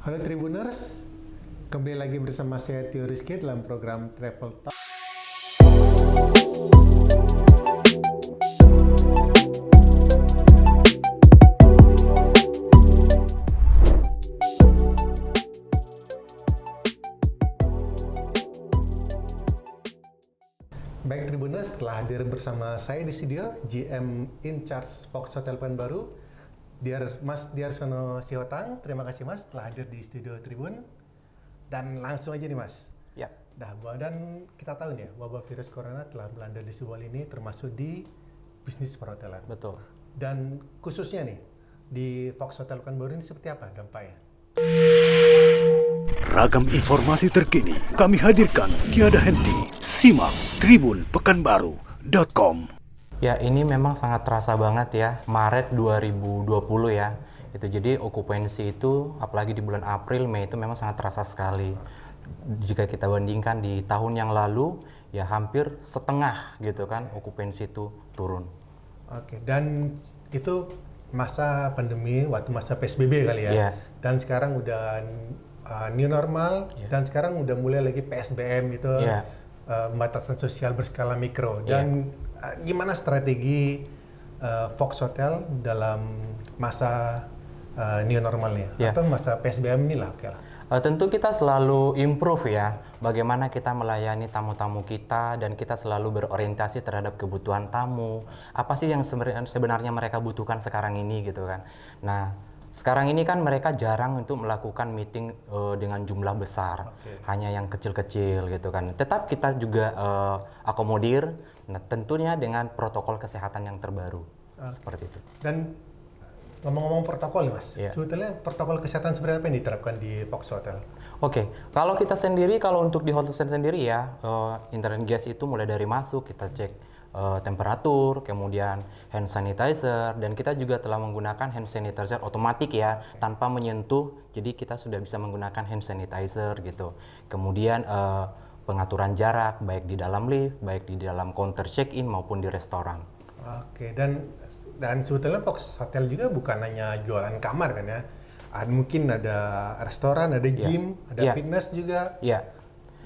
Halo Tribuners, kembali lagi bersama saya Tio Rizky dalam program Travel Talk. Baik Tribuners, setelah hadir bersama saya di studio, GM in charge Fox Hotel Pekanbaru, Mas Diarsono Sihotang. Terima kasih Mas telah hadir di studio Tribun. Dan langsung aja nih Mas. Ya. Dan kita tahu nih ya, wabah virus corona telah melanda di sebuah lini termasuk di bisnis perhotelan. Betul. Dan khususnya nih di Fox Hotel Pekanbaru ini seperti apa dampaknya? Ragam informasi terkini kami hadirkan tiada henti. Simak tribunpekanbaru.com. Ya, ini memang sangat terasa banget ya, Maret 2020 ya. Itu jadi okupansi itu apalagi di bulan April, Mei itu memang sangat terasa sekali. Jika kita bandingkan di tahun yang lalu, ya hampir setengah gitu kan okupansi itu turun. Oke, dan itu masa pandemi, waktu masa PSBB kali ya. Yeah. Dan sekarang udah new normal, dan sekarang udah mulai lagi PSBM itu, pembatasan sosial berskala mikro. Dan gimana strategi Fox Hotel dalam masa new normalnya atau masa PSBM inilah? Tentu kita selalu improve ya, bagaimana kita melayani tamu-tamu kita dan kita selalu berorientasi terhadap kebutuhan tamu. Apa sih yang sebenarnya mereka butuhkan sekarang ini gitu kan. Nah, sekarang ini kan mereka jarang untuk melakukan meeting dengan jumlah besar, hanya yang kecil-kecil gitu kan. Tetap kita juga akomodir, nah tentunya dengan protokol kesehatan yang terbaru, seperti itu. Dan ngomong-ngomong protokol Mas, sebetulnya protokol kesehatan seperti apa yang diterapkan di Fox Hotel? Oke, kalau kita sendiri, kalau untuk di hotel sendiri ya, internet guest itu mulai dari masuk, kita cek temperatur, kemudian hand sanitizer, dan kita juga telah menggunakan hand sanitizer otomatis ya, tanpa menyentuh, jadi kita sudah bisa menggunakan hand sanitizer gitu. Kemudian pengaturan jarak, baik di dalam lift, baik di dalam counter check-in maupun di restoran. Oke, dan sebetulnya Fox Hotel juga bukan hanya jualan kamar kan ya, mungkin ada restoran, ada gym, ada fitness juga.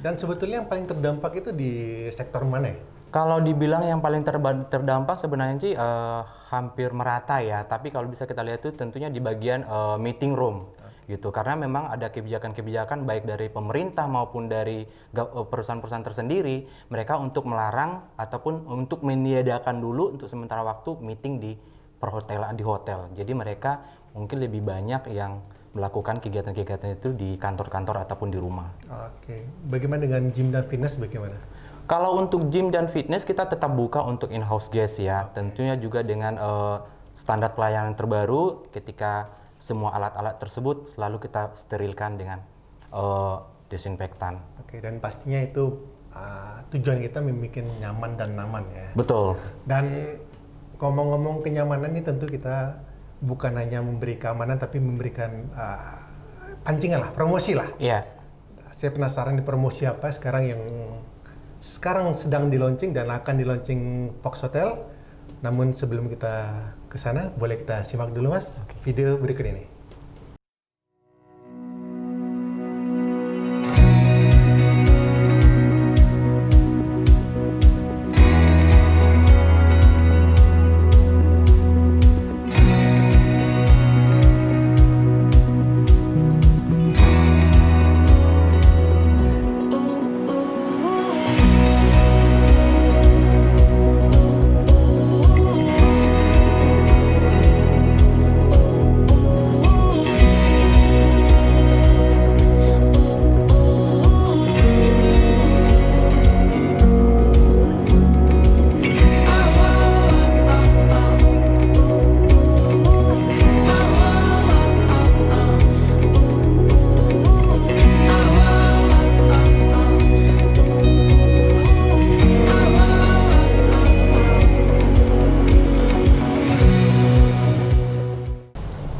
Dan sebetulnya yang paling terdampak itu di sektor mana ya? Kalau dibilang yang paling terdampak sebenarnya sih hampir merata ya, tapi kalau bisa kita lihat itu tentunya di bagian meeting room gitu, karena memang ada kebijakan-kebijakan baik dari pemerintah maupun dari perusahaan-perusahaan tersendiri, mereka untuk melarang ataupun untuk meniadakan dulu untuk sementara waktu meeting di perhotelan di hotel. Jadi mereka mungkin lebih banyak yang melakukan kegiatan-kegiatan itu di kantor-kantor ataupun di rumah. Oke, bagaimana dengan gym dan fitness bagaimana? Kalau untuk gym dan fitness kita tetap buka untuk in-house guest ya. Tentunya juga dengan standar pelayanan terbaru, ketika semua alat-alat tersebut selalu kita sterilkan dengan desinfektan. Oke, dan pastinya itu tujuan kita membuat nyaman dan aman ya. Betul. Dan ngomong-ngomong kenyamanan ini tentu kita bukan hanya memberi keamanan tapi memberikan pancingan lah, promosi lah. Iya. Saya penasaran di promosi apa sekarang yang sekarang sedang di-launching dan akan di-launching Fox Hotel. Namun sebelum kita ke sana, boleh kita simak dulu Mas video berikut ini.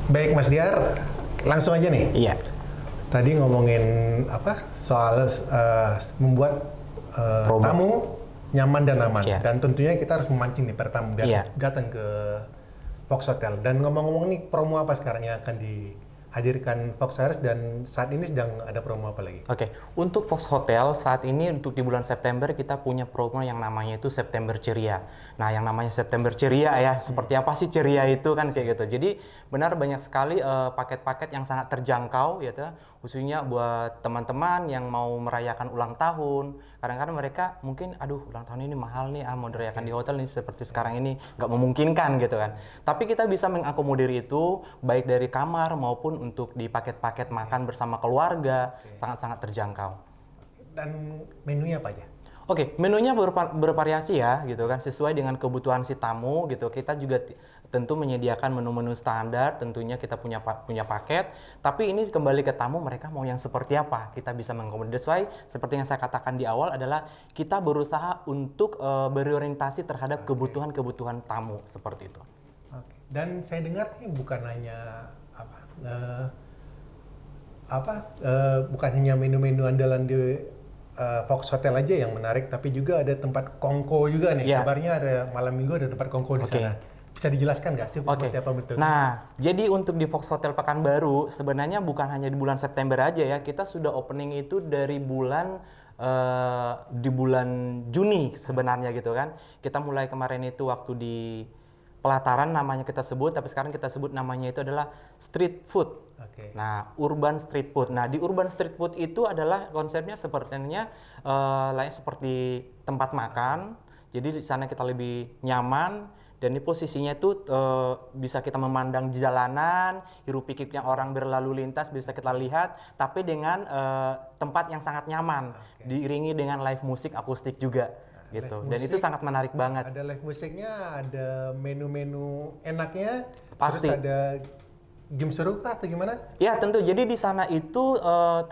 Baik Mas Diar, langsung aja nih. Iya. Tadi ngomongin apa soal membuat tamu nyaman dan aman. Iya. Dan tentunya kita harus memancing nih para tamu datang ke Fox Hotel. Dan ngomong-ngomong nih, promo apa sekarang yang akan hadirkan Fox Harris dan saat ini sedang ada promo apa lagi? Oke, untuk Fox Hotel saat ini untuk di bulan September kita punya promo yang namanya itu September Ceria. Nah, yang namanya September Ceria ya, seperti apa sih ceria itu kan kayak gitu. Jadi benar banyak sekali paket-paket yang sangat terjangkau ya, khususnya buat teman-teman yang mau merayakan ulang tahun. Kadang-kadang mereka mungkin, aduh ulang tahun ini mahal nih, mau dirayakan di hotel nih seperti sekarang ini nggak memungkinkan gitu kan. Tapi kita bisa mengakomodir itu baik dari kamar maupun untuk di paket-paket makan bersama keluarga, sangat-sangat terjangkau. Dan menunya apa aja? Oke, menunya bervariasi ya, gitu kan, sesuai dengan kebutuhan si tamu, gitu. Kita juga tentu menyediakan menu-menu standar, tentunya kita punya paket. Tapi ini kembali ke tamu, mereka mau yang seperti apa, kita bisa mengakomodir. Sesuai seperti yang saya katakan di awal adalah kita berusaha untuk berorientasi terhadap kebutuhan-kebutuhan tamu seperti itu. Oke. Dan saya dengar nih bukan hanya bukan hanya menu-menu andalan di Fox Hotel aja yang menarik, tapi juga ada tempat kongko juga nih. Kabarnya ada malam minggu ada tempat kongko di sana. Bisa dijelaskan nggak sih seperti apa bentuknya? Nah, jadi untuk di Fox Hotel Pekanbaru sebenarnya bukan hanya di bulan September aja ya. Kita sudah opening itu dari di bulan Juni sebenarnya gitu kan. Kita mulai kemarin itu waktu di Pelataran namanya kita sebut, tapi sekarang kita sebut namanya itu adalah street food. Nah, urban street food. Nah, di urban street food itu adalah konsepnya sepertinya seperti tempat makan. Jadi di sana kita lebih nyaman dan di posisinya itu bisa kita memandang di jalanan, hiruk pikuknya orang berlalu lintas bisa kita lihat, tapi dengan tempat yang sangat nyaman, diiringi dengan live musik akustik juga. Gitu. Dan itu sangat menarik banget. Ada live musiknya, ada menu-menu enaknya, pasti. Terus ada game seru kah atau gimana? Ya tentu. Jadi di sana itu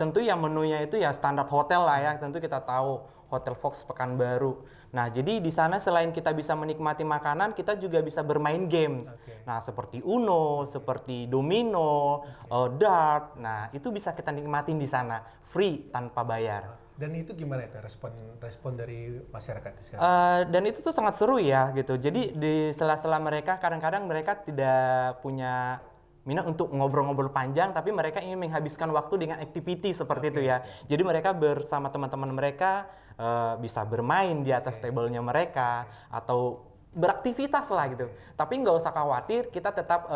tentu ya menunya itu ya standar hotel lah ya. Tentu kita tahu Hotel Fox Pekanbaru. Nah jadi di sana selain kita bisa menikmati makanan, kita juga bisa bermain games. Nah seperti Uno, seperti Domino, Dart. Nah itu bisa kita nikmatin di sana, free tanpa bayar. Dan itu gimana itu respon dari masyarakat di sana? Dan itu tuh sangat seru ya gitu. Jadi di sela-sela mereka kadang-kadang mereka tidak punya minat untuk ngobrol-ngobrol panjang, tapi mereka ingin menghabiskan waktu dengan activity seperti itu ya. Jadi mereka bersama teman-teman mereka bisa bermain di atas tablenya mereka atau beraktivitas lah gitu. Tapi nggak usah khawatir, kita tetap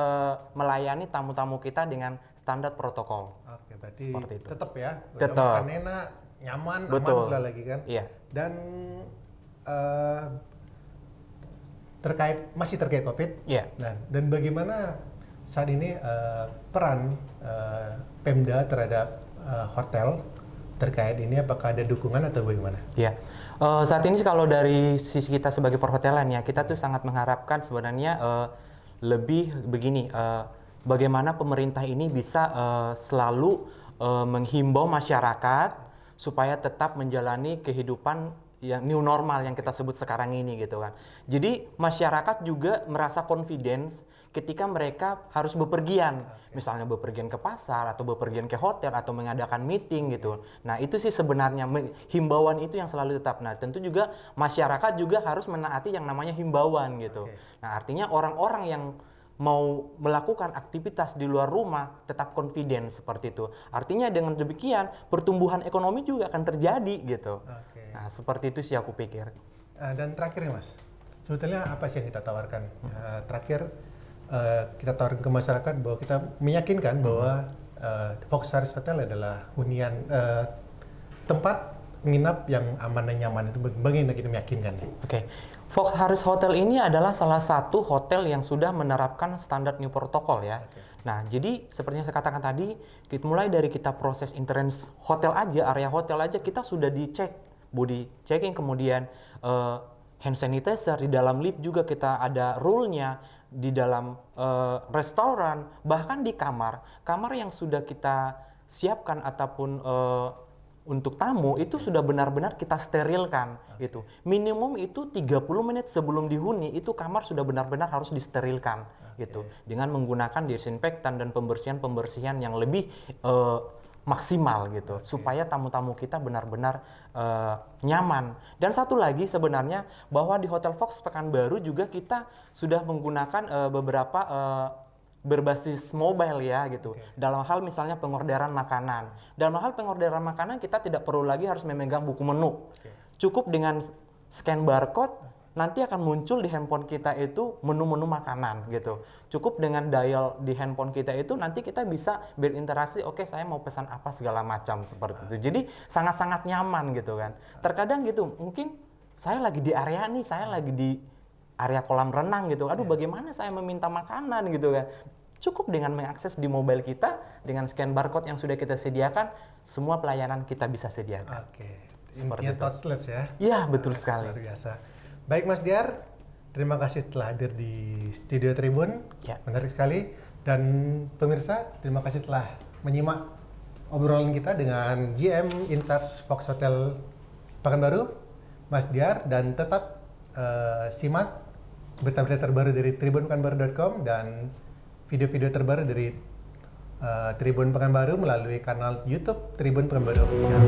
melayani tamu-tamu kita dengan standar protokol. Oke, berarti tetap ya. Tetap. Makan enak, nyaman, betul. aman pula lagi kan. Iya. Dan masih terkait COVID. Iya. Dan bagaimana saat ini peran Pemda terhadap hotel terkait ini, apakah ada dukungan atau bagaimana? Iya. Saat ini kalau dari sisi kita sebagai perhotelan ya, kita tuh sangat mengharapkan sebenarnya lebih begini, bagaimana pemerintah ini bisa selalu menghimbau masyarakat supaya tetap menjalani kehidupan yang new normal yang kita sebut sekarang ini gitu kan. Jadi masyarakat juga merasa confidence ketika mereka harus bepergian, misalnya bepergian ke pasar atau bepergian ke hotel atau mengadakan meeting gitu. Nah itu sih sebenarnya himbauan itu yang selalu tetap. Nah tentu juga masyarakat juga harus menaati yang namanya himbauan gitu. Nah artinya orang-orang yang mau melakukan aktivitas di luar rumah tetap confident seperti itu. Artinya dengan demikian pertumbuhan ekonomi juga akan terjadi gitu. Nah seperti itu sih aku pikir. Dan terakhir nih Mas, sebetulnya apa sih yang kita tawarkan? Terakhir kita tawarkan ke masyarakat bahwa kita meyakinkan bahwa Fox Harris Hotel adalah hunian tempat menginap yang aman dan nyaman. Itu bagaimana kita meyakinkan? Fox Harris Hotel ini adalah salah satu hotel yang sudah menerapkan standar new protokol ya. Nah, jadi seperti yang saya katakan tadi, kita mulai dari kita proses entrance hotel aja, area hotel aja kita sudah dicek, body checking, kemudian hand sanitizer, di dalam lift juga kita ada rule-nya, di dalam restoran, bahkan di kamar yang sudah kita siapkan ataupun untuk tamu itu sudah benar-benar kita sterilkan gitu. Minimum itu 30 menit sebelum dihuni itu kamar sudah benar-benar harus disterilkan gitu. Dengan menggunakan disinfektan dan pembersihan yang lebih maksimal gitu supaya tamu-tamu kita benar-benar nyaman. Dan satu lagi sebenarnya bahwa di Hotel Fox Pekanbaru juga kita sudah menggunakan beberapa berbasis mobile ya gitu. Dalam hal misalnya pengorderan makanan. Dalam hal pengorderan makanan kita tidak perlu lagi harus memegang buku menu. Cukup dengan scan barcode nanti akan muncul di handphone kita itu menu-menu makanan gitu. Cukup dengan dial di handphone kita itu nanti kita bisa berinteraksi, oke saya mau pesan apa segala macam seperti itu. Jadi sangat-sangat nyaman gitu kan. Terkadang gitu, mungkin saya lagi di area nih, saya lagi di area kolam renang gitu. Aduh bagaimana saya meminta makanan gitu kan. Cukup dengan mengakses di mobile kita, dengan scan barcode yang sudah kita sediakan, semua pelayanan kita bisa sediakan. Oke. Intinya touchless ya? Iya, betul sekali. Luar biasa. Baik Mas Diar, terima kasih telah hadir di Studio Tribun. Ya. Menarik sekali. Dan pemirsa, terima kasih telah menyimak obrolan kita dengan GM Intouch Fox Hotel Pekanbaru, Mas Diar, dan tetap simak berita-berita terbaru dari tribunpekanbaru.com dan video-video terbaru dari Tribun Pekanbaru melalui kanal YouTube Tribun Pekanbaru Official.